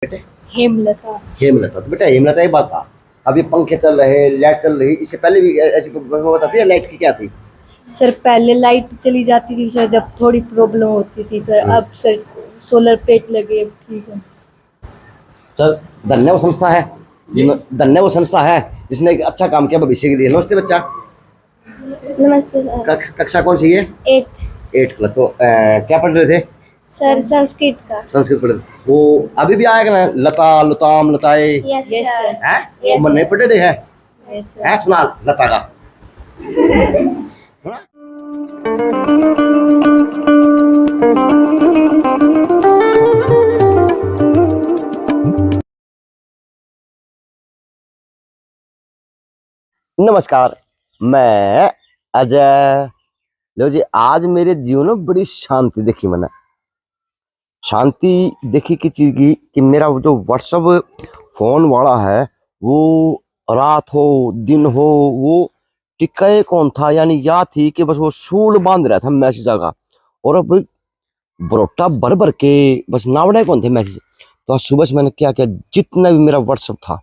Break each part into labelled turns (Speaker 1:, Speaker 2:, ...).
Speaker 1: बेटे
Speaker 2: हेमलता।
Speaker 1: हेमलता, तो बेटा हेमलता एक बात था। अब ये पंखे चल रहे, लाइट चल रही, इससे पहले भी ऐसी बताती है लाइट की क्या थी?
Speaker 2: सर पहले लाइट चली जाती थी सर, जब थोड़ी प्रॉब्लम होती थी, फिर अब सर सोलर प्लेट लगे, अब ठीक है।
Speaker 1: सर धन्य वो संस्था है धन्य वो संस्था है जिसने एक अच्छा काम किया भविष्य के लिए। नमस्ते बच्चा।
Speaker 2: नमस्ते सर।
Speaker 1: कक्षा कौन सी है?
Speaker 2: 8th।
Speaker 1: 8 क्लास। तो क्या पढ़ रहे थे?
Speaker 2: सर संस्कृत का।
Speaker 1: संस्कृत पढ़ रहे। वो अभी भी आएगा ना, लता लताम लताए
Speaker 2: यस सर।
Speaker 1: है?
Speaker 2: Yes,
Speaker 1: वो नहीं
Speaker 2: sir.
Speaker 1: पढ़े रहे हैं?
Speaker 2: यस
Speaker 1: है
Speaker 2: सर।
Speaker 1: सुना लता का सुना? नमस्कार, मैं अजय। लो जी, आज मेरे जीवन में बड़ी शांति देखी मैंने। शांति देखी कि चीज की कि मेरा वो जो व्हाट्सअप फोन वाला है, वो रात हो दिन हो वो टिकाए कौन था, यानी याद थी कि बस वो सूल बांध रहा था मैसेज का। और अब बरोटा भर भर के बस नावड़े कौन थे मैसेज। तो आज सुबह से मैंने क्या किया, जितना भी मेरा व्हाट्सअप था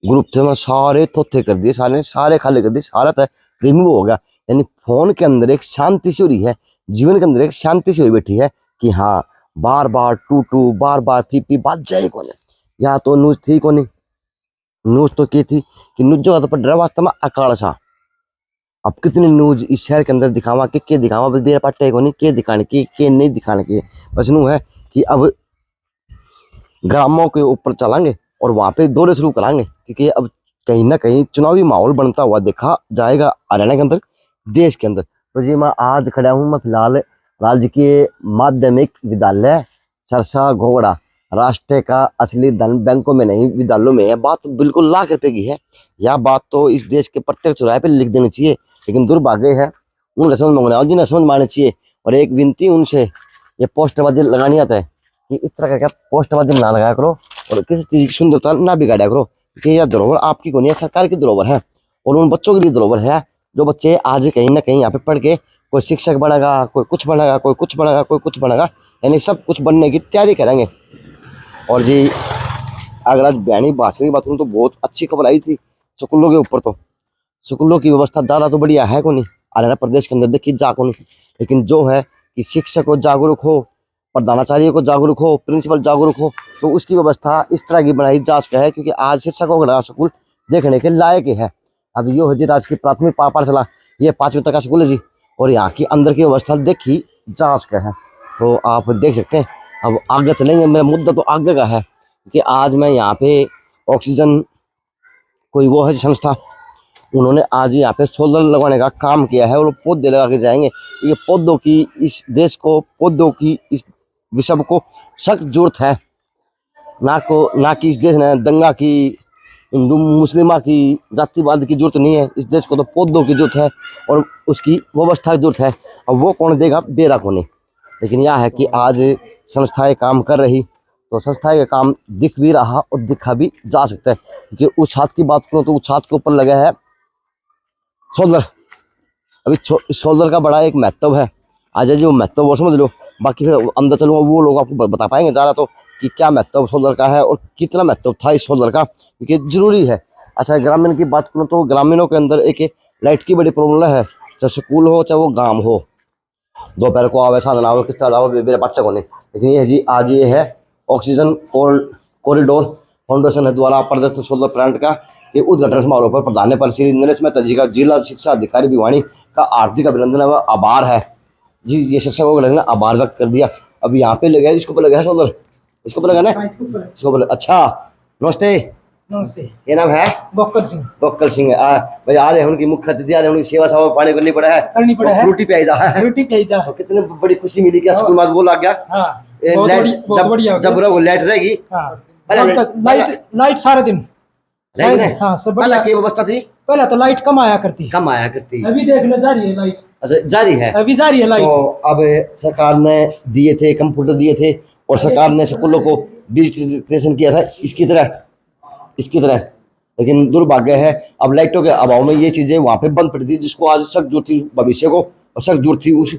Speaker 1: ग्रुप थे, मैं सारे थोथे कर दिए, सारे खाली कर दिए, सारा था रिमूव हो गया। यानी फोन के अंदर एक शांति सी हो रही है, जीवन के अंदर एक शांति सी हुई बैठी है कि हाँ, बार बार टू टू बार बार पी बात जाए कौन। या तो न्यूज थी कौन, न्यूज तो की थी कि न्यूज जो पर डरा वास्तव में अकाल सा। अब कितनी न्यूज इस शहर के अंदर दिखावा के दिखावा, बस मेरे पाटे को नहीं के दिखाने की के नहीं दिखाने की। बस नू है कि अब ग्रामों के ऊपर चलांगे और वहां पे दौरे शुरू करांगे, क्योंकि अब कहीं ना कहीं चुनावी माहौल बनता हुआ देखा जाएगा हरियाणा के अंदर, देश के अंदर। तो जी मैं आज खड़ा हूँ, मैं फिलहाल राजकीय माध्यमिक विद्यालय सरसा घोगड़ा, राष्ट्र का असली धन बैंकों में नहीं विद्यालयों में है। बात बिल्कुल लाख रुपए की है। यह बात तो इस देश के प्रत्येक चौराहे पे लिख देनी चाहिए, लेकिन दुर्भाग्य है उनका समझ मांगना और जिन्हें समझ मारनी चाहिए। और एक विनती उनसे, ये पोस्टरबाजी लगानी आता है कि इस तरह का क्या पोस्टबाजी ना लगाया करो और किसी चीज की सुंदरता ना बिगाड़ा करो, कि यह धरोहर आपकी को नहीं है, सरकार की धरोहर है और उन बच्चों के लिए धरोहर है जो बच्चे आज कहीं ना कहीं यहाँ पे पढ़ के कोई शिक्षक बनेगा, कोई कुछ बनेगा, कोई कुछ बनेगा, कोई कुछ बनेगा, यानी सब कुछ बनने की तैयारी करेंगे। और जी अगर आज बयानी भाषण की बात करूँ तो बहुत अच्छी खबर आई थी स्कूलों के ऊपर। तो स्कूलों की व्यवस्था ज़्यादा तो बढ़िया है को नहीं, हरियाणा प्रदेश के अंदर देखिए जा को नहीं, लेकिन जो है कि शिक्षक को जागरूक हो, प्रधानाचार्य को जागरूक हो, प्रिंसिपल जागरूक हो, तो उसकी व्यवस्था इस तरह की बनाई जा सके है, क्योंकि आज शिक्षकों का स्कूल देखने के लायक है। अब यो है जी राजकीय प्राथमिक पाठशाला, ये 5वीं तक का स्कूल है जी, और यहाँ की अंदर की व्यवस्था देखी जा सके है। तो आप देख सकते हैं। अब आगे चलेंगे, मेरा मुद्दा तो आगे का है कि आज मैं यहाँ पे ऑक्सीजन कोई वो है संस्था, उन्होंने आज यहाँ पे सोलर लगवाने का काम किया है और पौधे लगा के जाएंगे। ये पौधों की, इस देश को पौधों की, इस विश्व को सख्त जरूरत है, ना कि इस देश ने दंगा की, हिंदू मुस्लिमा की, जातिवाद की जरूरत नहीं है। इस देश को तो पौधों की जरूरत है और उसकी व्यवस्था की जरूरत है। अब वो कौन देगा, बेरा को नहीं। लेकिन यह है कि आज संस्थाएं काम कर रही, तो संस्थाएं का काम दिख भी रहा और दिखा भी जा सकता है। क्योंकि उस छात की बात करूँ तो उस छात के ऊपर लगा है सोलर। अभी सोलर का बड़ा एक महत्व है, आज जो महत्व वो समझ लो, बाकी फिर अंदर चलूंगा वो लोग आपको बता पाएंगे ज़्यादा तो कि क्या महत्व सोलर का है और कितना महत्व था इस सोलर का, क्योंकि जरूरी है। अच्छा ग्रामीण की बात करूँ तो ग्रामीणों के अंदर एक लाइट की बड़ी प्रॉब्लम है, चाहे स्कूल हो चाहे वो गाँव हो, दोपहर को आवे साधन आवे किस तरह आवे मेरे बच्चे को नहीं। लेकिन ये जी आज ये है ऑक्सीजन कॉरिडोर फाउंडेशन द्वारा प्रदत्त सोलर प्लांट का ये उद्घाटन समारोह पर प्रधान पर श्री नरेश मेहता जी का जिला शिक्षा अधिकारी भिवानी का हार्दिक अभिनंदन व आभार है जी। ये शिक्षकों को लगना आभार व्यक्त कर दिया। अब यहाँ पे लगा है, इसको पर लगा है सोलर, इसको पर लगा ना, इसको पर। अच्छा नमस्ते।
Speaker 3: नमस्ते।
Speaker 1: ये नाम है
Speaker 3: बक्कल सिंह।
Speaker 1: बक्कल सिंह। भाई आ रहे हैं उनकी मुख्य अतिथि, आ रहे हैं उनकी सेवा सावा पानी करनी पड़ा है,
Speaker 3: करनी पड़ा है,
Speaker 1: रोटी प्याई जा है,
Speaker 3: रोटी भेजा।
Speaker 1: तो कितनी बड़ी खुशी मिली क्या स्कूल में वो लग गया।
Speaker 3: हाँ,
Speaker 1: जब वो लाइट रहेगी,
Speaker 3: लाइट सारे दिन
Speaker 1: हाँ सब बढ़िया की व्यवस्था थी।
Speaker 3: पहले तो लाइट कम आया करती, अभी देख लो जारी है लाइट।
Speaker 1: अच्छा जारी है,
Speaker 3: अभी जारी है लाइट।
Speaker 1: तो अब सरकार ने दिए थे, कंप्यूटर दिए थे और सरकार ने स्कूलों को डिजिटलाइजेशन किया था इसकी तरह। लेकिन दुर्भाग्य है अब लाइटों के अभाव में ये चीजें वहां पे बंद पड़ी थी, जिसको आज सख्त जरूरत थी भविष्य को और सख्त जरूरत थी उस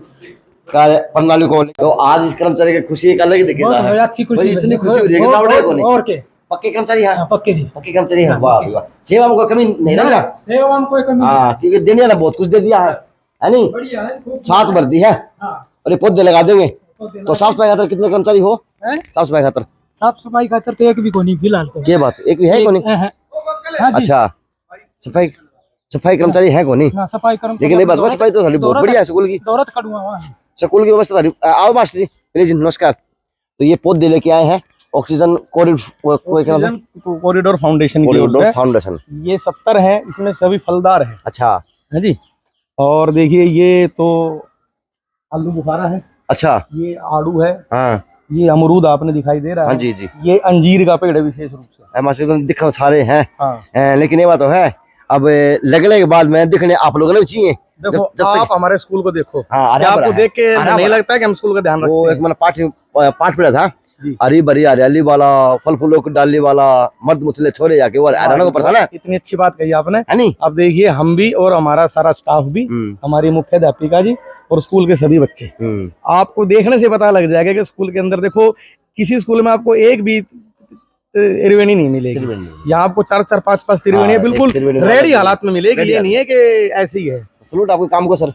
Speaker 1: कार्य प्रणाली को। तो आज इस कर्मचारी की खुशी एक अलग ही दिखेगा है।
Speaker 3: अच्छी खुशी,
Speaker 1: इतनी खुशी हो रही है कि नावड़े को नहीं।
Speaker 3: और के
Speaker 1: पक्के कर्मचारी है,
Speaker 3: पक्के जी,
Speaker 1: पक्के कर्मचारी है। वाह वाह, सेवा में कोई कमी नहीं लग रहा।
Speaker 3: सेवा में कोई कमी
Speaker 1: हाँ, क्योंकि देने वाला बहुत कुछ दे दिया है नहीं,
Speaker 3: बढ़िया है,
Speaker 1: साथ भर दी है। और ये पौधे लगा देंगे। तो साफ सफाई खातर कितने कर्मचारी हो? साफ सफाई खातर,
Speaker 3: साफ सफाई खातर तो एक भी को नहीं फिलहाल तो।
Speaker 1: क्या बात, एक भी है को नहीं? अच्छा, सफाई सफाई कर्मचारी है को नहीं?
Speaker 3: सफाई कर्मचारी,
Speaker 1: लेकिन ये बात सफाई तो बहुत बढ़िया है स्कूल की।
Speaker 3: दौलत खड़ुआ
Speaker 1: स्कूल की व्यवस्था आओ मास्टर जी, प्लीज नमस्कार। तो ये पौधे लेके आए हैं ऑक्सीजन
Speaker 4: कॉरिडोर फाउंडेशन की ओर से।
Speaker 1: फाउंडेशन
Speaker 4: ये 70 है, इसमें सभी फलदार है।
Speaker 1: अच्छा
Speaker 4: है जी। और देखिए ये तो आलू बुखारा है।
Speaker 1: अच्छा,
Speaker 4: ये आड़ू है।
Speaker 1: हाँ
Speaker 4: ये अमरूद आपने दिखाई दे रहा है।
Speaker 1: हाँ जी जी।
Speaker 4: ये अंजीर का पेड़ है विशेष रूप से।
Speaker 1: मास्टर दिखा सारे हैं।
Speaker 4: हाँ।
Speaker 1: लेकिन ये बात तो है, अब लगने के बाद में दिखने आप लोगों ने चाहिए।
Speaker 4: देखो आप हमारे स्कूल को देखो।
Speaker 1: हाँ,
Speaker 4: आपको देख के नहीं लगता है कि हम स्कूल का ध्यान रखते हैं?
Speaker 1: वो एक मैंने पाठ पढ़ा था, हरी भरी हरियाली वाला, फल फूलों की डाली वाला, मर्द मुसले छोरे जाके वो हरियाणा को पढ़ा ना।
Speaker 4: इतनी अच्छी बात कही आपने।
Speaker 1: है नहीं?
Speaker 4: अब देखिए हम भी और हमारा सारा स्टाफ भी, हमारी मुख्य अध्यापिका जी और स्कूल के सभी बच्चे, आपको देखने से पता लग जाएगा कि स्कूल के अंदर देखो किसी स्कूल में आपको एक भी त्रिवेणी नहीं मिलेगी। यहाँ आपको 4-4, 5-5 त्रिवेणी बिल्कुल रेडी हालात में मिलेगी। ये नहीं है कि ऐसी है।
Speaker 1: सलूट आपके काम को सर,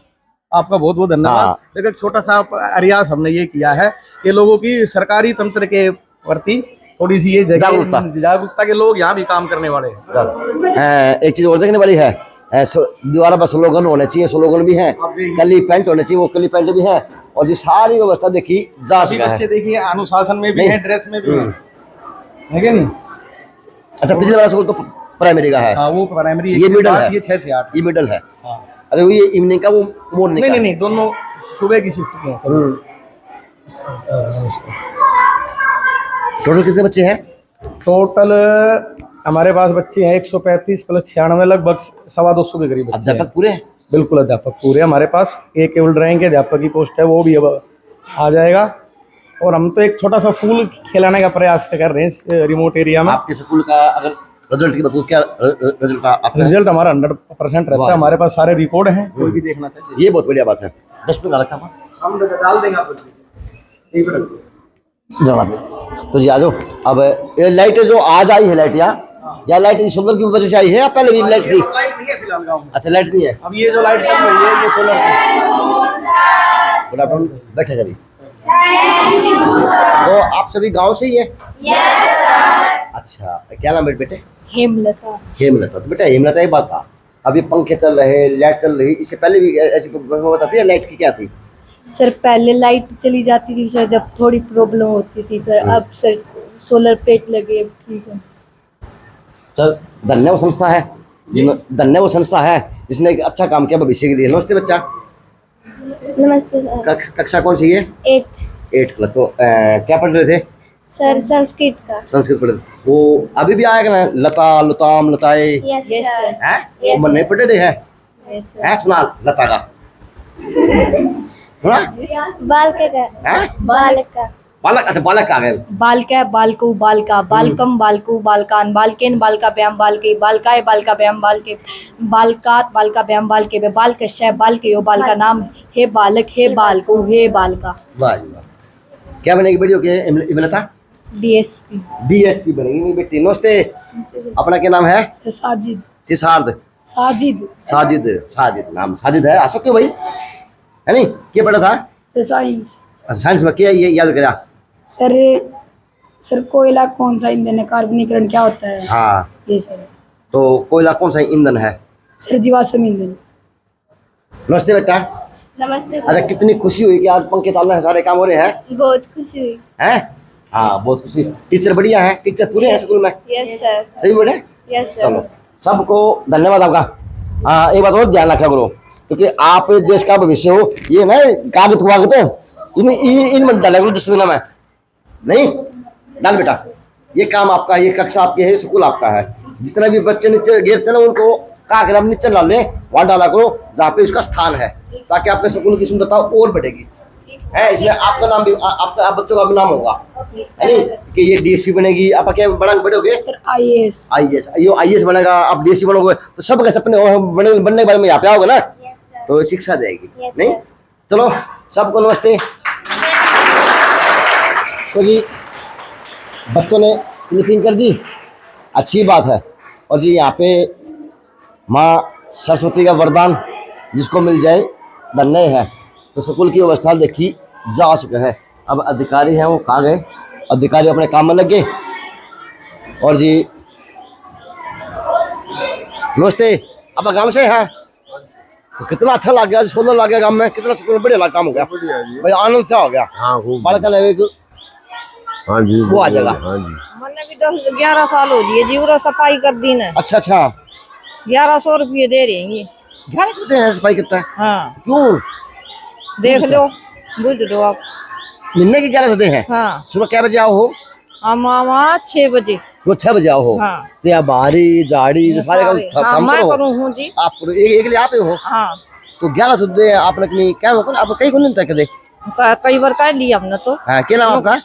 Speaker 4: आपका बहुत बहुत धन्यवाद। लेकिन छोटा सा प्रयास हमने ये किया है कि लोगों की सरकारी तंत्र के प्रति थोड़ी सी ये जागरूकता के लोग यहाँ भी काम करने वाले हैं।
Speaker 1: एक चीज और देखने वाली है, द्वारा पर स्लोगन होने चाहिए, स्लोगन भी है, कली पेंट होने चाहिए, वो कली पेंट भी है। और ये सारी व्यवस्था देखी जा सका है।
Speaker 4: बच्चे देखिए अनुशासन में भी है, ड्रेस में भी है क्या नहीं?
Speaker 1: अच्छा, पिछले वाला स्कूल तो प्राइमरी का है।
Speaker 4: हाँ, वो प्राइमरी,
Speaker 1: ये मिडिल है,
Speaker 4: ये 6 से 8
Speaker 1: ये मिडिल है।
Speaker 4: हाँ।
Speaker 1: अरे वो ये इवनिंग का, वो मॉर्निंग का?
Speaker 4: नहीं, दोनों सुबह की शिफ्ट के हैं सब।
Speaker 1: टोटल कितने बच्चे हैं?
Speaker 4: टोटल हमारे पास बच्चे हैं 135 + 96, लगभग 225 के करीब।
Speaker 1: अध्यापक पूरे?
Speaker 4: बिल्कुल अध्यापक पूरे हमारे पास। एक केवल ड्राइंग के अध्यापक की पोस्ट है, वो भी अब आ जाएगा। और हम तो एक छोटा सा फूल खिलाने का प्रयास कर रहे हैं इस रिमोट एरिया में।
Speaker 1: आपके स्कूल का अगर रिजल्ट की बात, क्या
Speaker 4: रिजल्ट हमारा 100% रहता है। हमारे पास सारे रिकॉर्ड हैं, कोई भी देखना चाहिए।
Speaker 1: ये बहुत बढ़िया बात है। डस्टबिन रखा
Speaker 4: हम डाल देंगे आपको।
Speaker 1: तो जी आ जाओ। अब ये लाइट जो आज आई है, लाइट या लाइट सोलर की वजह से आई है या पहले भी लाइट थी?
Speaker 4: लाइट नहीं है फिलहाल गाँव में।
Speaker 1: अच्छा, लाइट नहीं है।
Speaker 4: अब ये जो लाइट चल रही है ये सोलर की।
Speaker 1: गुड आफ्टरनून, बैठे सभी। तो आप सभी गांव से ही है? Yes sir. अच्छा, क्या नाम है बेटे?
Speaker 2: हेमलता।
Speaker 1: हेमलता। तो बेटा हेमलता, एक बात था, अभी पंखे चल रहे, लाइट चल रही, इससे पहले भी ऐसी व्यवस्था थी? लाइट की क्या थी
Speaker 2: सर? पहले लाइट चली जाती थी सर, जब थोड़ी प्रॉब्लम होती थी, फिर अब सर सोलर प्लेट लगे, ठीक है
Speaker 1: सर। धन्य वो संस्था है, धन्य वो संस्था है जिसने एक अच्छा काम किया भविष्य के लिए। नमस्ते बच्चा।
Speaker 5: नमस्ते सर।
Speaker 1: कक्षा कौन सी है? 8 क्लास। तो क्या पढ़ रहे थे
Speaker 5: सर? संस्कृत का।
Speaker 1: संस्कृत पढ़ रहे। वो अभी भी आएगा ना, लता लताम लताए?
Speaker 5: Yes sir.
Speaker 1: हैं? वो मन नहीं पढ़े रहे हैं? सुना लता का सुना?
Speaker 5: बालक का। बालक।
Speaker 1: अच्छा, बालक आ गए।
Speaker 2: बालका बालको बालका बालकम बालको बालकान बालकेन बालकाभ्याम बालके बालकाय बालकाभ्याम बालके बालकात बालकाभ्याम बालके बालकस्य बालकयो बालका नाम हे बालक हे बालको हे बालका।
Speaker 1: वाह जी वाह। क्या बनेगी बेटी? ओके इमलता डीएसपी बनेगी नहीं बेटी। नमस्ते, अपना क्या नाम है?
Speaker 2: साजिद।
Speaker 1: सिसार्द?
Speaker 2: साजिद।
Speaker 1: साजिद। साजिद नाम साजिद है। आ सकते हो भाई, है नहीं? क्या पढ़ा था?
Speaker 2: साइंस।
Speaker 1: साइंस में क्या ये याद करा?
Speaker 2: सर कोयला कौन सा ईंधन है? कार्बनीकरण क्या होता है?
Speaker 1: हाँ
Speaker 2: ये सर।
Speaker 1: तो कोयला कौन सा ईंधन है?
Speaker 2: सर जीवाश्म ईंधन।
Speaker 1: नमस्ते बेटा।
Speaker 5: नमस्ते सर।
Speaker 1: अच्छा, कितनी खुशी हुई कि आज पंखे चल रहे हैं, सारे काम हो रहे हैं?
Speaker 5: बहुत खुशी हुई
Speaker 1: हैं? हाँ, बहुत खुशी। टीचर बढ़िया है? टीचर पूरे हैं स्कूल में?
Speaker 5: Yes sir.
Speaker 1: सही बड़े?
Speaker 5: Yes sir.
Speaker 1: चलो, सबको धन्यवाद आपका। हाँ, एक बात और ध्यान रखा करो, क्योंकि आप देश का भविष्य हो। ये ना कागज वागज इन मत डाला करो डस्टबिन में, नहीं डाल बेटा। ये काम आपका, ये कक्षा आपकी है, स्कूल आपका है। जितने भी बच्चे नीचे गिरते ना, उनको कागज नीचे डाल ले, वहाँ डाला करो जहाँ पे उसका स्थान है, ताकि आपके स्कूल की सुंदरता और बढ़ेगी। है, इसमें आपका नाम भी, आपका बच्चों का भी नाम होगा, है नहीं? कि ये डीएसपी बनेगी, आप क्या बढ़ोगे?
Speaker 2: Sir IAS.
Speaker 1: ये आईएएस बनेगा, आप डीएसपी बनोगे, तो सब के सपने बनने के बाद में यहाँ पे आओगे ना, तो शिक्षा देगी नहीं? चलो सबको नमस्ते। तो जी बच्चों ने क्लिपिंग कर दी, अच्छी बात है। और जी यहाँ पे माँ सरस्वती का वरदान जिसको मिल जाए धन्य है। तो स्कूल की व्यवस्था देखी जा सके है। अब अधिकारी हैं वो कहाँ गए, अधिकारी अपने काम में लग गए। और जी नमस्ते, आप गाँव से हैं? तो कितना अच्छा लग गया, सोलर लग गया गाँव में, कितना स्कूल बढ़िया काम हो गया भाई, आनंद से हो गया।
Speaker 6: हाँ
Speaker 1: बालका लगे
Speaker 6: हाँ जी
Speaker 1: वो आ जाएगा।
Speaker 6: हाँ जी
Speaker 7: मैंने भी 10-11 साल हो लिए जी पूरा सफाई कर दी ना।
Speaker 1: अच्छा अच्छा
Speaker 7: 1100 रुपये दे रहे हैं ये।
Speaker 1: 1100 देते हैं सफाई करता है?
Speaker 7: हाँ
Speaker 1: क्यों?
Speaker 7: देख लो बुझ लो आप।
Speaker 1: महीने की 1100 देते हैं?
Speaker 7: हाँ
Speaker 1: सुबह क्या बजे आओ हो?
Speaker 7: हम 6 बजे।
Speaker 1: सुबह 6 बजे आओ हो?
Speaker 7: हाँ
Speaker 1: तो या बारी झाड़ी जो सारे काम
Speaker 7: हाँ,
Speaker 1: काम
Speaker 7: मैं
Speaker 1: करो
Speaker 7: करूँ हूँ जी।
Speaker 1: आप करो, एक लिए आप ही हो?
Speaker 7: हाँ
Speaker 1: तो 1100 दे आपने कहीं क्या हो आप कहीं को नहीं तक दे?
Speaker 7: कई बार कह लिया हमने तो।
Speaker 1: हाँ क्या नाम आपका?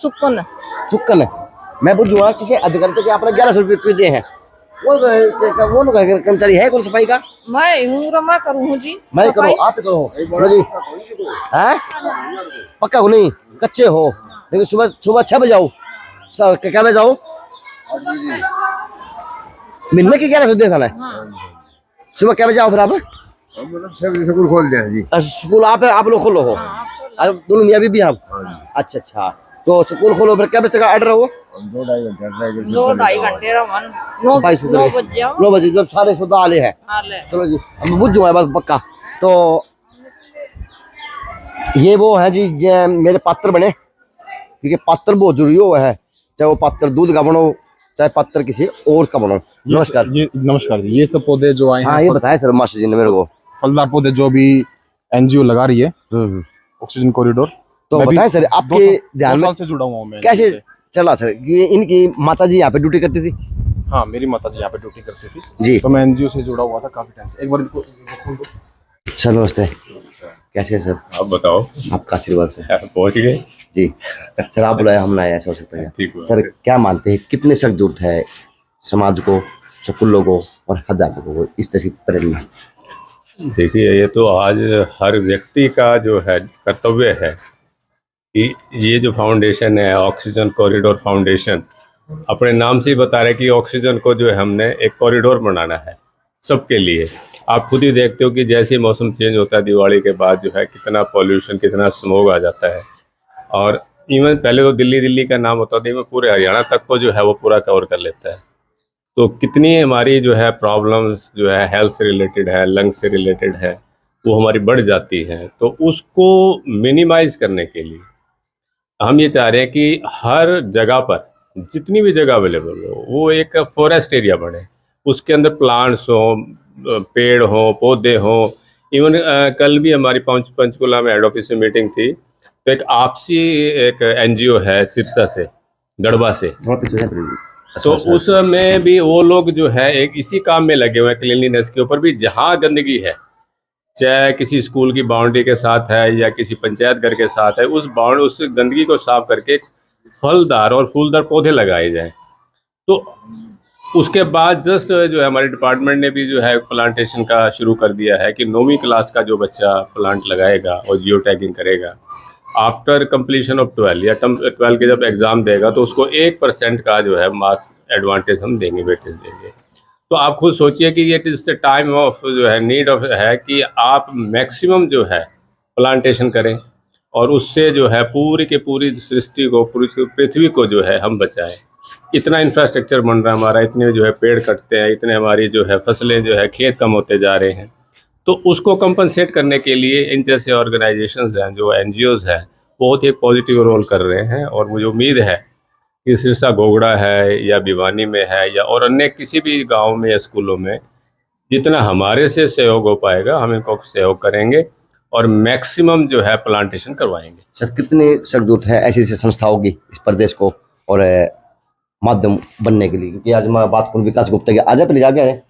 Speaker 7: सुक्कन।
Speaker 1: सुक्कन है। मैं पूछूंगा किसी अधिकारी से कि आपने 1100 रुपये क्यों दिए हैं? वो कर्मचारी है कौन सफाई का?
Speaker 7: मैं करूँ हूँ जी।
Speaker 1: मैं करो आप ही करो बोलो जी। हैं पक्का हो नहीं कच्चे हो, लेकिन सुबह सुबह 6 बजे आओ, क्या बजे आओ? महीने की 1100 दे खाना है। सुबह क्या बजे आओ फिर आप?
Speaker 6: मतलब 6 बजे स्कूल खोल दिया जी।
Speaker 1: स्कूल आप लोग खोलो हो? दोनों मियाँ बीबी आप? अच्छा अच्छा, तो स्कूल खोलो फिर क्या बजे तक ऑर्डर हो?
Speaker 7: 2-2.5 घंटे रमन। 9 बजे आओ।
Speaker 1: 9 बजे जब सारे सुधा आले हैं। चलो जी अब बुझ जाऊंगा बस पक्का। तो ये वो है जी मेरे पात्र बने, क्योंकि पात्र बहुत जरूरी हो है, चाहे वो पात्र दूध का बनो चाहे पात्र किसी और का बनो। नमस्कार।
Speaker 8: ये नमस्कार जी। ये सब पौधे जो आए
Speaker 1: हाँ
Speaker 8: हैं
Speaker 1: ये बताया सर मास्टर जी ने मेरे को,
Speaker 8: फलदार पौधे जो भी एनजीओ लगा रही है ऑक्सीजन कॉरिडोर।
Speaker 1: तो बताएं सर आपके ध्यान में
Speaker 8: साल से जुड़ा हुआ हूँ मैं
Speaker 1: कैसे चला सर? ये इनकी माता जी यहाँ पे ड्यूटी करती थी?
Speaker 8: हाँ मेरी माता जी यहाँ पे ड्यूटी करती थी
Speaker 1: जी,
Speaker 8: तो मैं एनजीओ से जुड़ा हुआ था काफी टाइम से। एक बार इनको खोल दो।
Speaker 1: सर नमस्ते, कैसे हैं सर?
Speaker 9: आप बताओ।
Speaker 1: आपका आशीर्वाद से
Speaker 9: पहुंच गए
Speaker 1: जी। सर आप बुलाया हम लाया ऐसा हो सकता है?
Speaker 9: ठीक हुआ।
Speaker 1: सर क्या मानते हैं कितने सख्त जरूरत है समाज को, स्कूलों को और अध्यापकों को इस तरह की प्रेरणा?
Speaker 9: देखिए ये तो आज हर व्यक्ति का जो है कर्तव्य है कि ये जो फाउंडेशन है ऑक्सीजन कॉरिडोर फाउंडेशन, अपने नाम से ही बता रहे कि ऑक्सीजन को जो है हमने एक कॉरिडोर बनाना है सबके लिए। आप खुद ही देखते हो कि जैसे ही मौसम चेंज होता है दिवाली के बाद जो है कितना पॉल्यूशन कितना स्मोग आ जाता है। और इवन पहले तो दिल्ली का नाम होता था, इवन पूरे हरियाणा तक को जो है वो पूरा कवर कर लेता है। तो कितनी हमारी जो है प्रॉब्लम्स जो है हेल्थ से रिलेटेड है, लंग्स से रिलेटेड है, वो हमारी बढ़ जाती है। तो उसको मिनिमाइज करने के लिए हम ये चाह रहे हैं कि हर जगह पर जितनी भी जगह अवेलेबल हो वो एक फॉरेस्ट एरिया बने, उसके अंदर प्लांट्स हो, पेड़ हो, पौधे हो। इवन कल भी हमारी पंचकुला में हेड ऑफिस में मीटिंग थी, तो एक आपसी एक एनजीओ है सिरसा से, गढ़वा से, तो उसमें भी वो लोग जो है एक इसी काम में लगे हुए हैं क्लीनलीनेस के ऊपर भी। जहाँ गंदगी है, चाहे किसी स्कूल की बाउंड्री के साथ है या किसी पंचायत घर के साथ है, उस गंदगी को साफ करके फलदार और फूलदार पौधे लगाए जाएं। तो उसके बाद जस्ट जो है हमारे डिपार्टमेंट ने भी जो है प्लांटेशन का शुरू कर दिया है कि 9वीं क्लास का जो बच्चा प्लांट लगाएगा और जियो टैगिंग करेगा, आफ्टर कंप्लीशन ऑफ 12 या 12 के जब एग्ज़ाम देगा तो उसको 1% का जो है मार्क्स एडवांटेज हम देंगे, वेटेज देंगे। तो आप खुद सोचिए कि ये इस टाइम ऑफ जो है नीड ऑफ है कि आप मैक्सिमम जो है प्लांटेशन करें और उससे जो है पूरी की पूरी सृष्टि को, पूरी पृथ्वी को जो है हम बचाएं। इतना इंफ्रास्ट्रक्चर बन रहा है हमारा, इतने जो है पेड़ कटते हैं, इतने हमारी जो है फसलें जो है खेत कम होते जा रहे हैं। तो उसको कंपनसेट करने के लिए इन जैसे ऑर्गेनाइजेशंस हैं, जो एनजीओज़ हैं, बहुत ही पॉजिटिव रोल कर रहे हैं। और मुझे उम्मीद है कि सिरसा घोगड़ा है या भिवानी में है या और अन्य किसी भी गांव में या स्कूलों में जितना हमारे से सहयोग हो पाएगा हम इनको सहयोग करेंगे और मैक्सिमम जो है प्लांटेशन करवाएंगे।
Speaker 1: सर कितनी सख्त जरूरत है ऐसी ऐसी संस्थाओं की इस प्रदेश को और माध्यम बनने के लिए? क्योंकि आज मैं बात करूँ विकास गुप्ता की, आज पहले जाके आए,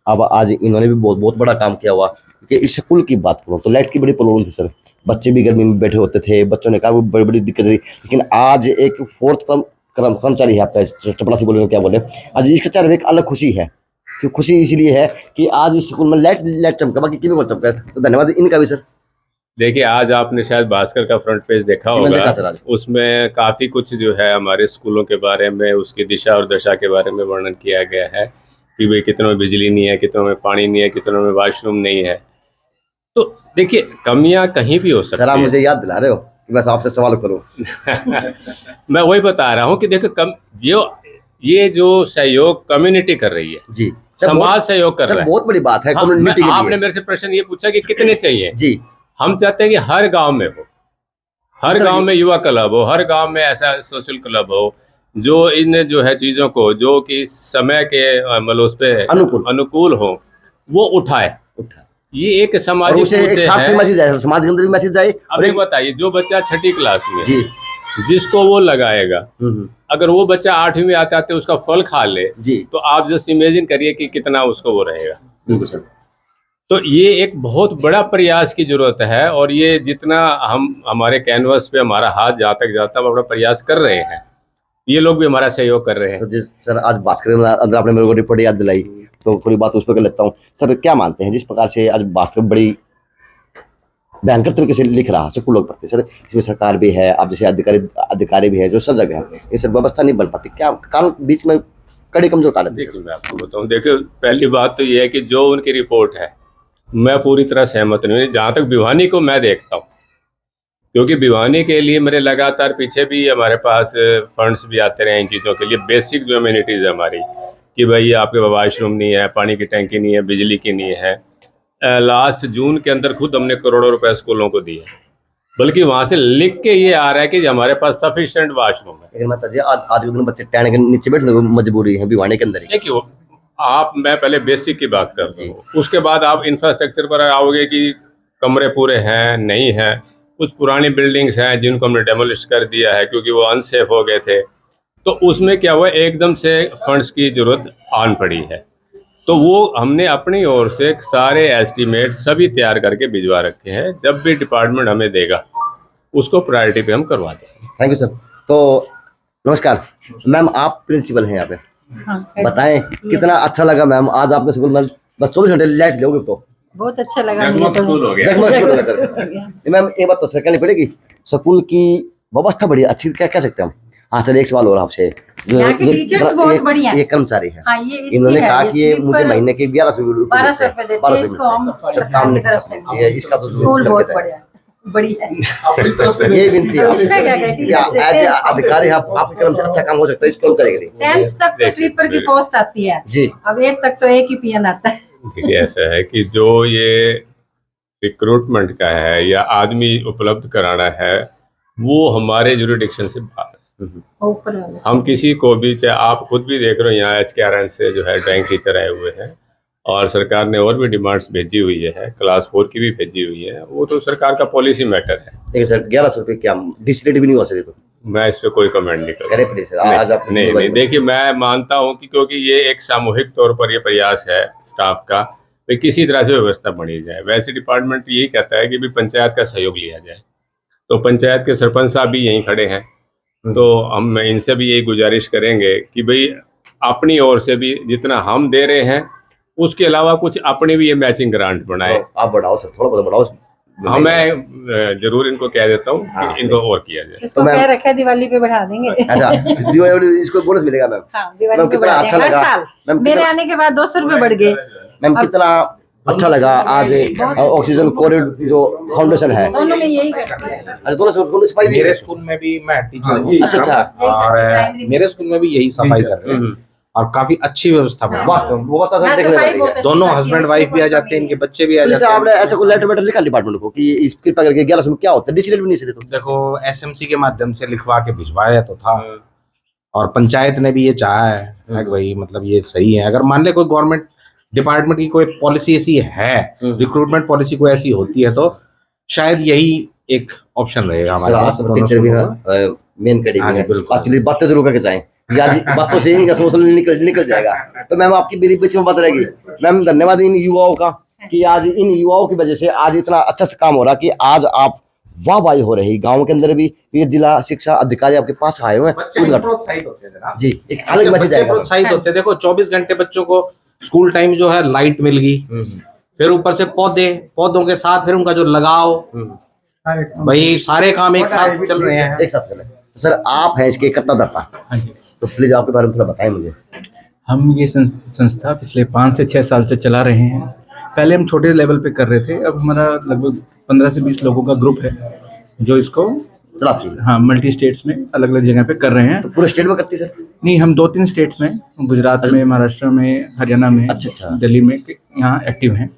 Speaker 1: अब आज इन्होंने भी बहुत बहुत बड़ा काम किया हुआ। क्योंकि इस स्कूल की बात करूँ तो लाइट की बड़ी प्रॉब्लम थी सर, बच्चे भी गर्मी में बैठे होते थे, बच्चों ने कहा बड़ी बड़ी दिक्कत थी। लेकिन आज एक 4th कर्मचारी है आपका, चपरासी बोले क्या बोले, आज इसके चेहरे में एक अलग खुशी है। कि खुशी इसलिए है कि आज इस स्कूल में लाइट चमका, बाकी क्यों चमका। तो धन्यवाद इनका भी सर।
Speaker 9: देखिए आज आपने शायद भास्कर का फ्रंट पेज देखा
Speaker 1: जी, मैंने देखा सर
Speaker 9: होगा,
Speaker 1: आज।
Speaker 9: उसमें काफ़ी कुछ जो है हमारे स्कूलों के बारे में, उसकी दिशा और दशा के बारे में वर्णन किया गया है कि भाई कितनों में बिजली नहीं है, कितनों में पानी नहीं है, कितनों में वॉशरूम नहीं है। तो देखिए कमियां कहीं भी हो सकती
Speaker 1: सर आप
Speaker 9: है।
Speaker 1: मुझे याद दिला रहे हो कि बस आपसे सवाल करूं।
Speaker 9: मैं वही बता रहा हूँ कि देखो ये जो सहयोग कम्युनिटी कर रही है,
Speaker 1: जी सर,
Speaker 9: समाज सहयोग कर
Speaker 1: सर
Speaker 9: रहा है।
Speaker 1: बहुत बड़ी बात है
Speaker 9: हाँ,
Speaker 1: कम्युनिटी के
Speaker 9: आपने
Speaker 1: लिए।
Speaker 9: मेरे से प्रश्न ये पूछा कि कितने चाहिए।
Speaker 1: जी
Speaker 9: हम चाहते हैं कि हर गांव में हो, हर
Speaker 1: तरह
Speaker 9: गांव
Speaker 1: की-
Speaker 9: में युवा क्लब हो, हर गांव में ऐसा सोशल क्लब हो जो इन जो है चीज़ों को जो कि समय के मतलब उस पे अनुकूल हो, वो उठाए। ये एक
Speaker 1: और
Speaker 9: सामाजिक
Speaker 1: उसे एक
Speaker 9: मुद्दे
Speaker 1: साथ
Speaker 9: है।
Speaker 1: मैसेज जाए, समाज के अंदर भी मैसेज जाए।
Speaker 9: अब
Speaker 1: और
Speaker 9: ये
Speaker 1: एक
Speaker 9: बताइए जो बच्चा 6ठी क्लास में
Speaker 1: जी
Speaker 9: जिसको वो लगाएगा, अगर वो बच्चा 8वीं में आते आते उसका फल खा ले,
Speaker 1: जी
Speaker 9: तो आप जस्ट इमेजिन करिए कि कितना उसको वो रहेगा।
Speaker 1: बिल्कुल सर।
Speaker 9: तो ये एक बहुत बड़ा प्रयास की जरूरत है, और ये जितना हम हमारे कैनवस पे हमारा हाथ जहाँ तक जाता है हम अपना प्रयास कर रहे हैं, ये लोग भी हमारा सहयोग कर रहे हैं।
Speaker 1: तो जिस सर आज भास्कर के अंदर आपने मेरे को रिपोर्ट याद दिलाई, तो थोड़ी बात उस पर कर लेता हूँ। सर क्या मानते हैं जिस प्रकार से आज भास्कर बड़ी भयंकर तरीके से लिख रहा है स्कूलों के प्रति, सर इसमें सरकार भी है, आप जैसे अधिकारी भी है जो सजग है, ये सर व्यवस्था नहीं बन पाती, क्या कारण बीच में कड़ी कमजोर कारण?
Speaker 9: देखिए मैं आपको बताऊं, देखिए पहली बात तो ये है कि जो उनकी रिपोर्ट है मैं पूरी तरह सहमत नहीं हूं। जहाँ तक भिवानी को मैं देखता हूँ, क्योंकि भिवानी के लिए मेरे लगातार पीछे भी हमारे पास फंड्स भी आते रहे इन चीज़ों के लिए, बेसिक जो अम्यूनिटीज़ है हमारी, कि भाई आपके पास वॉशरूम नहीं है, पानी की टैंकी नहीं है, बिजली की नहीं है। लास्ट जून के अंदर खुद हमने करोड़ों रुपए स्कूलों को दिए, बल्कि वहाँ से लिख के ये आ रहा है कि हमारे पास सफिशिएंट वॉशरूम है।
Speaker 1: लेकिन माता जी आज के दिन बच्चे टैंक के नीचे बैठने को मजबूरी है भिवानी के अंदर ही।
Speaker 9: देखिए मैं पहले बेसिक की बात करता हूँ, उसके बाद आप इंफ्रास्ट्रक्चर पर आओगे कि कमरे पूरे हैं नहीं हैं। कुछ पुरानी बिल्डिंग्स हैं जिनको हमने डेमोलिश कर दिया है क्योंकि वो अनसेफ हो गए थे, तो उसमें क्या हुआ एकदम से फंड्स की जरूरत आन पड़ी है। तो वो हमने अपनी ओर से सारे एस्टीमेट सभी तैयार करके भिजवा रखे हैं, जब भी डिपार्टमेंट हमें देगा उसको प्रायोरिटी पे हम करवा देंगे।
Speaker 1: Thank you sir. तो नमस्कार मैम, आप प्रिंसिपल हैं यहाँ पे, बताएं कितना अच्छा लगा मैम आज आपके स्कूल में बस 24 घंटे लाइट दोगे तो?
Speaker 7: बहुत अच्छा लगा
Speaker 9: जगमग स्कूल हो गया।
Speaker 1: जगमग स्कूल है सर। मैम एक बात तो सर कहनी पड़ेगी, स्कूल की व्यवस्था बड़ी अच्छी, क्या कह सकते हैं हम? हाँ सर एक सवाल हो रहा आपसे,
Speaker 7: यहाँ के टीचर्स बहुत बढ़िया
Speaker 1: ये कर्मचारी है,
Speaker 7: हाँ, ये इसकी
Speaker 1: इन्होंने
Speaker 7: है,
Speaker 1: कहा
Speaker 7: ये
Speaker 1: कि ये
Speaker 7: स्लीपर
Speaker 1: मुझे महीने के 1200
Speaker 7: रुपए देते हैं, इसको हम सरकार की तरफ से
Speaker 1: ये इसका तो
Speaker 7: स्कूल बहुत बढ़िया है।
Speaker 1: ये विनती है
Speaker 7: इसमें क्या है, टीचर्स
Speaker 1: एज
Speaker 7: देते हैं।
Speaker 1: अधिकारी आपके कर्म से अच्छा काम हो सकता है इस कर्मचारी के लिए।
Speaker 7: 10th तक तो स्वीपर की पोस्ट आती है
Speaker 1: जी,
Speaker 7: अब 8th तक तो एक ही पीएन आता है।
Speaker 9: देखिए ऐसा है कि जो ये रिक्रूटमेंट का है या आदमी उपलब्ध कराना है वो हमारे जुरिडिक्शन से बाहर है।
Speaker 7: ऊपर वाले
Speaker 9: हम किसी को भी, चाहे आप खुद भी देख रहे हो यहाँ HKRN से जो है ड्राइंग टीचर आए हुए हैं, और सरकार ने और भी डिमांड्स भेजी हुई है, क्लास 4 की भी भेजी हुई है, वो तो सरकार का पॉलिसी मैटर है।
Speaker 1: देखिए सर 1100 रुपये क्या डिस्ट्रिक्ट भी नहीं हो सकती तो
Speaker 9: मैं इस पे कोई कमेंट नहीं करूँगा।
Speaker 1: करे प्लीज सर आज आप
Speaker 9: नहीं, देखिए मैं मानता हूँ कि क्योंकि ये एक सामूहिक तौर पर ये प्रयास है स्टाफ का, तो किसी तरह से व्यवस्था बनी जाए। वैसे डिपार्टमेंट यही कहता है कि भी पंचायत का सहयोग लिया जाए, तो पंचायत के सरपंच साहब भी यहीं खड़े हैं, तो हम इनसे भी यही गुजारिश करेंगे कि भाई अपनी ओर से भी जितना हम दे रहे हैं उसके अलावा कुछ अपने भी ये मैचिंग ग्रांट बनाए।
Speaker 1: आप बढ़ाओ सर, थोड़ा बहुत बढ़ाओ।
Speaker 9: हाँ मैं जरूर इनको कह देता हूँ कि इनको और किया जाए।
Speaker 7: इसको कह रखा है दिवाली पे बढ़ा देंगे।
Speaker 1: अच्छा दिवाली इसको बोनस मिलेगा मैम?
Speaker 7: हाँ, दिवाली
Speaker 1: मैम
Speaker 7: पे
Speaker 1: कितना
Speaker 7: बढ़ा
Speaker 1: अच्छा
Speaker 7: देंगे हर
Speaker 1: लगा
Speaker 7: साल।
Speaker 1: मैम,
Speaker 7: मेरे आने के बाद 200 रुपए बढ़ गए।
Speaker 1: मैम कितना अच्छा लगा आज ऑक्सीजन कॉरिडोर जो फाउंडेशन है।
Speaker 7: दोनों में यही करते हैं।
Speaker 1: अच्छा दोनों स्कूल में सफाई भी
Speaker 10: मेरे
Speaker 1: है?
Speaker 10: स्कूल में भी मैं टीचर हूँ।
Speaker 1: अच्छा
Speaker 10: और मेरे स्कूल में भी यही सफाई कर रहे हैं और काफी अच्छी व्यवस्था बनी है।
Speaker 1: वास्तव में व्यवस्था सब देखने
Speaker 7: सफाई
Speaker 1: वाली
Speaker 7: बहुत
Speaker 1: है।
Speaker 7: अच्छी
Speaker 10: दोनों
Speaker 7: है,
Speaker 10: हस्बैंड
Speaker 7: इसको
Speaker 10: वाइफ भी आ
Speaker 7: कोई
Speaker 10: जाते हैं, इनके बच्चे भी आ
Speaker 1: पुलिस
Speaker 10: जाते
Speaker 1: आपने
Speaker 10: हैं।
Speaker 1: ऐसा कोई लेटर वेटर लिखा डिपार्टमेंट को कि इस कृपा करके 1100 में क्या होता है, डिसीजन भी नहीं से तो?
Speaker 10: देखो SMC के माध्यम से लिखवा के भिजवाया तो था, और पंचायत ने भी ये चाहा है कि भाई मतलब ये सही है। अगर मान ले कोई गवर्नमेंट डिपार्टमेंट की कोई पॉलिसी ऐसी है, रिक्रूटमेंट पॉलिसी कोई ऐसी होती है, तो शायद यही एक ऑप्शन रहेगा हमारे पास।
Speaker 1: टीचर भी है मेन कड़ी
Speaker 10: हाँ जी,
Speaker 1: है,
Speaker 10: बिल्कुल।
Speaker 1: एक्चुअली बातें जरूर करके जाएं, याद बातों से इनका सोशल निकल जाएगा। तो मैम आपकी मेरी बीच में बात रहेगी। मैम धन्यवाद इन युवाओं का कि आज इन युवाओं की वजह से आज इतना अच्छा से काम हो रहा कि आज आप वाहवाही हो रही गांव के अंदर भी। ये जिला शिक्षा अधिकारी आपके पास आए हुए
Speaker 10: बच्चे
Speaker 1: हैं
Speaker 10: प्रोत्साहित होते हैं जनाब।
Speaker 1: जी, एक
Speaker 10: ऐसे
Speaker 1: अलग मैसेज
Speaker 10: बच्चे
Speaker 1: आएगा।
Speaker 10: प्रोत्साहित होते हैं। देखो 24 घंटे बच्चों को स्कूल टाइम जो है लाइट मिल गई, फिर ऊपर से पौधों के साथ फिर उनका जो लगाव, भाई सारे काम एक साथ चल रहे हैं।
Speaker 1: एक साथ कर रहे हैं। तो सर आप हैं इसके कर्ताधर्ता, तो प्लीज आपके बारे में थोड़ा बताएं मुझे।
Speaker 11: हम ये संस्था पिछले 5 से 6 साल से चला रहे हैं। पहले हम छोटे लेवल पे कर रहे थे, अब हमारा लगभग 15 से 20 लोगों का ग्रुप है जो इसको हाँ मल्टी स्टेट्स में अलग अलग जगह पे कर रहे हैं।
Speaker 1: तो पूरे स्टेट में करती सर?
Speaker 11: नहीं, हम 2-3 स्टेट्स में, गुजरात में, महाराष्ट्र में, हरियाणा में, दिल्ली में यहाँ एक्टिव हैं।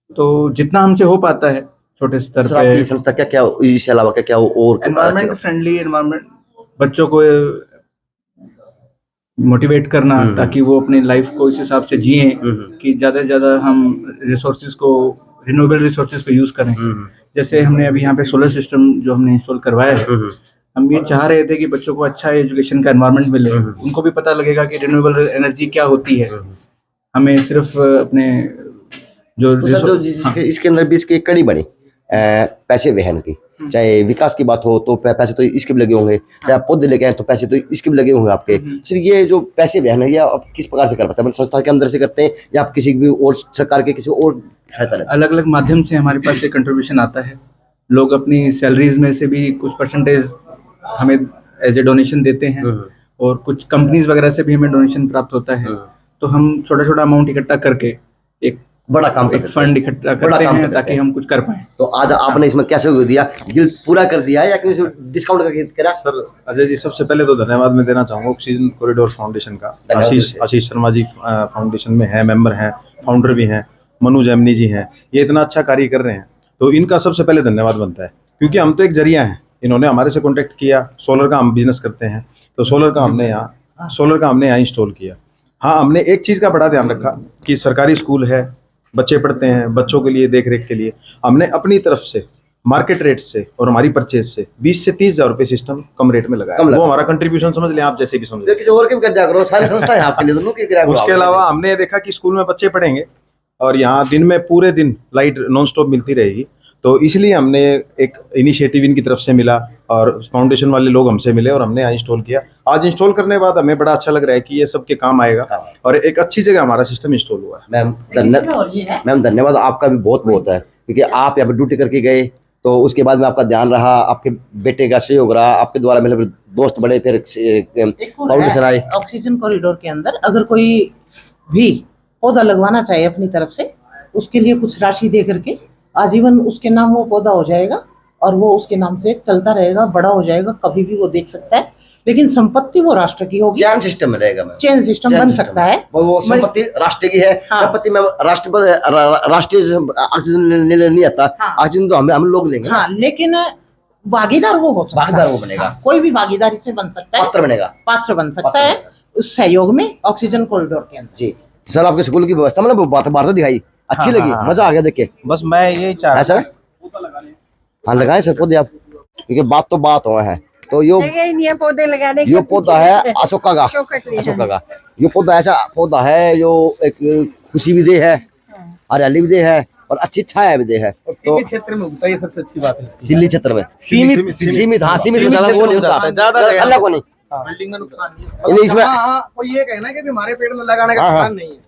Speaker 11: तो जितना हमसे हो पाता है छोटे स्तर पे।
Speaker 1: आपकी संस्था क्या क्या इसके अलावा क्या क्या और
Speaker 11: एनवायरमेंट फ्रेंडली एनवायरमेंट, बच्चों को मोटिवेट करना ताकि वो अपनी लाइफ को इस हिसाब से जिए कि ज़्यादा से ज़्यादा हम रिसोर्सेज को, रिन्यूएबल रिसोर्सेज को यूज़ करें। जैसे हमने अभी यहाँ पे सोलर सिस्टम जो हमने इंस्टॉल करवाया है, हम ये चाह रहे थे कि बच्चों को अच्छा एजुकेशन का एनवायरनमेंट मिले, उनको भी पता लगेगा कि रिन्यूएबल एनर्जी क्या होती है। हमें सिर्फ अपने जो
Speaker 1: इसके अंदर भी इसकी कड़ी बनी पैसे वहन की, चाहे विकास की बात हो तो पैसे तो इसके भी लगे होंगे, चाहे आप पौधे लेके आए तो पैसे तो इसके भी लगे होंगे आपके। सिर्फ ये जो पैसे वहन है, या आप किस प्रकार से कर पाते हैं? मतलब संस्था के अंदर से करते हैं या आप किसी भी और सरकार के किसी और
Speaker 11: अलग अलग माध्यम से हमारे पास एक कंट्रीब्यूशन आता है। लोग अपनी सैलरीज में से भी कुछ परसेंटेज हमें एज ए डोनेशन देते हैं, और कुछ कंपनीज वगैरह से भी हमें डोनेशन प्राप्त होता है। तो हम छोटा छोटा अमाउंट इकट्ठा करके एक
Speaker 1: बड़ा काम,
Speaker 11: एक फंड इकट्ठा करते हैं ताकि हम कुछ कर पाए।
Speaker 1: तो आज आपने इसमें क्या सहयोग दिया? दिल पूरा कर दिया या किसी डिस्काउंट करके करा?
Speaker 8: सर अजय जी, सबसे पहले तो धन्यवाद मैं देना चाहूँगा ऑक्सीजन कॉरिडोर फाउंडेशन का। आशीष शर्मा जी फाउंडेशन में है, मेंबर हैं, फाउंडर भी हैं, मनु जैमिनी जी हैं। ये इतना अच्छा कार्य कर रहे हैं तो इनका सबसे पहले धन्यवाद बनता है, क्योंकि हम तो एक जरिया हैं। इन्होंने हमारे से कॉन्टेक्ट किया, सोलर का हम बिजनेस करते हैं तो सोलर का हमने यहाँ इंस्टॉल किया। हाँ, हमने एक चीज़ का बड़ा ध्यान रखा कि सरकारी स्कूल है, बच्चे पढ़ते हैं, बच्चों के लिए देख रेख के लिए हमने अपनी तरफ से मार्केट रेट से और हमारी परचेज से 20 से 30 हज़ार रुपये सिस्टम कम रेट में लगाया। वो हमारा कंट्रीब्यूशन समझ लें आप, जैसे भी समझ लें।
Speaker 1: किसी और के भी कर दिया करो, सारी संस्था है आपके लिए दोनों की।
Speaker 8: उसके अलावा हमने देखा कि स्कूल में बच्चे पढ़ेंगे और यहाँ दिन में पूरे दिन लाइट नॉन स्टॉप मिलती रहेगी, तो इसलिए हमने एक इनिशिएटिव इनकी तरफ से मिला और फाउंडेशन वाले लोग हमसे मिले और हमने यहाँ इंस्टॉल किया। आज इंस्टॉल करने के बाद हमें बड़ा अच्छा लग रहा है कि ये सबके काम आएगा और एक अच्छी जगह हमारा सिस्टम इंस्टॉल हुआ है।
Speaker 1: मैम धन्यवाद आपका भी बहुत बहुत है, क्योंकि आप यहाँ पे ड्यूटी करके गए तो उसके बाद में आपका ध्यान रहा, आपके बेटे का सहयोग रहा, आपके द्वारा मेरे दोस्त बड़े, फिर फाउंडेशन आए।
Speaker 12: ऑक्सीजन कॉरिडोर के अंदर अगर कोई भी पौधा लगवाना चाहे अपनी तरफ से, उसके लिए कुछ राशि दे करके आजीवन उसके नाम वो पौधा हो जाएगा और वो उसके नाम से चलता रहेगा, बड़ा हो जाएगा, कभी भी वो देख सकता है। लेकिन संपत्ति वो राष्ट्र की होगी,
Speaker 1: चैन सिस्टम में रहेगा,
Speaker 12: चैन सिस्टम बन सकता है।
Speaker 1: वो संपत्ति राष्ट्र की है। संपत्ति में राष्ट्रीय ऑक्सीजन नहीं आता, ऑक्सीजन तो हम लोग लेंगे।
Speaker 12: हाँ, लेकिन भागीदार वो हो सकता है,
Speaker 1: भागीदार वो बनेगा,
Speaker 12: कोई भी भागीदार इसमें बन सकता है, पात्र बन सकता है उस सहयोग में ऑक्सीजन कॉरिडोर के अंदर।
Speaker 1: जी सर, आपके स्कूल की व्यवस्था में बात दिखाई अच्छी लगी, मजा आ गया देख के।
Speaker 10: बस मैं यही चाह रहा
Speaker 1: सर, हाँ लगाए सर पौधे आप, क्योंकि बात तो बात हुआ है। तो यो
Speaker 7: पौधे लगाने
Speaker 1: यो पौधा है अशोका का, यो पौधा ऐसा पौधा है जो एक खुशी भी दे है, हरियाली भी दे है और अच्छी छाया भी दे है। तो
Speaker 4: क्षेत्र में उगता है, ये सबसे अच्छी बात है।
Speaker 1: दिल्ली क्षेत्र में सीमित वो नहीं होता, ज्यादा अलग को नहीं।
Speaker 4: बिल्डिंग में नुकसान नहीं है इसमें। कोई ये कहना कि हमारे पेड़ में लगाने का नुकसान नहीं है।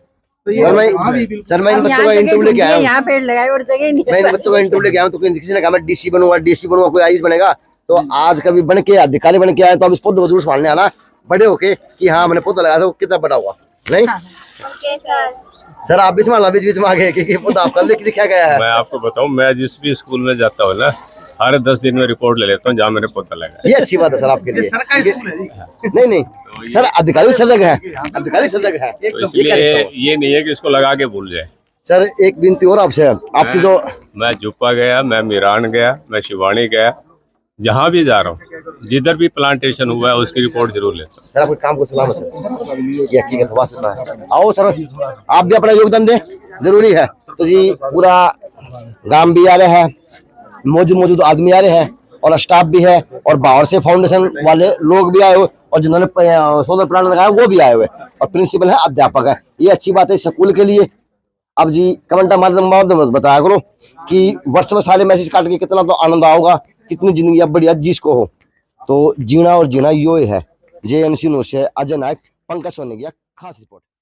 Speaker 1: सर मैं इन बच्चों का इंटरव्यू लेके आया हूँ,
Speaker 7: यहाँ पेड़ लगाए और जगह नहीं।
Speaker 1: मैं इन बच्चों का इंटरव्यू लेके आया हूँ, तो किसी ने कहा मैं डीसी बनूंगा, कोई आईएएस बनेगा। तो आज कभी बन के अधिकारी बन के आए तो अब इस पौधे को जरूर संभालने आना बड़े होके कि हाँ मैंने पौधा लगाया था, वो कितना बड़ा हुआ। नहीं सर आप भी संभालना बीच बीच में आगे, क्योंकि पौधा आपका लेके दिखाया गया है।
Speaker 9: मैं आपको बताऊं, मैं जिस भी स्कूल में जाता हूँ ना, हर 10 दिन में रिपोर्ट ले लेता हूँ जहाँ मैंने पौधा लगाया।
Speaker 1: ये अच्छी बात है सर आपके लिए। नहीं सर, अधिकारी सजग है, अधिकारी सजग है,
Speaker 9: तो इसलिए ये नहीं है कि इसको लगा के भूल जाए।
Speaker 1: सर एक विनती और आपसे, आपकी जो
Speaker 9: मैं जुप्पा गया, मैं मीरान गया, मैं शिवानी गया, जहाँ भी जा रहा हूँ, जिधर भी प्लांटेशन हुआ है उसकी रिपोर्ट जरूर लेता हूँ।
Speaker 1: सर आपके काम को सलाम सर, ये हकीकत वास्ता है। आओ सर आप भी अपना योगदान दें, जरूरी है। तो जी पूरा गांव भी आ रहे हैं, मौजूद आदमी आ रहे हैं और स्टाफ भी है, और बाहर से फाउंडेशन वाले लोग भी आए हुए, और जिन्होंने सोलर प्लांट लगाया वो भी आए हुए, और प्रिंसिपल है, अध्यापक है। ये अच्छी बात है स्कूल के लिए। अब जी कमेंट माध्यम बताया करो कि वर्ष में सारे मैसेज काट के कितना तो आनंद आओगा, कितनी जिंदगी अब बढ़िया जिसको हो। तो जीना और जीना यो है। JNC न्यूज़ से अजय नायक, पंकज सोनेगिया, खास रिपोर्ट।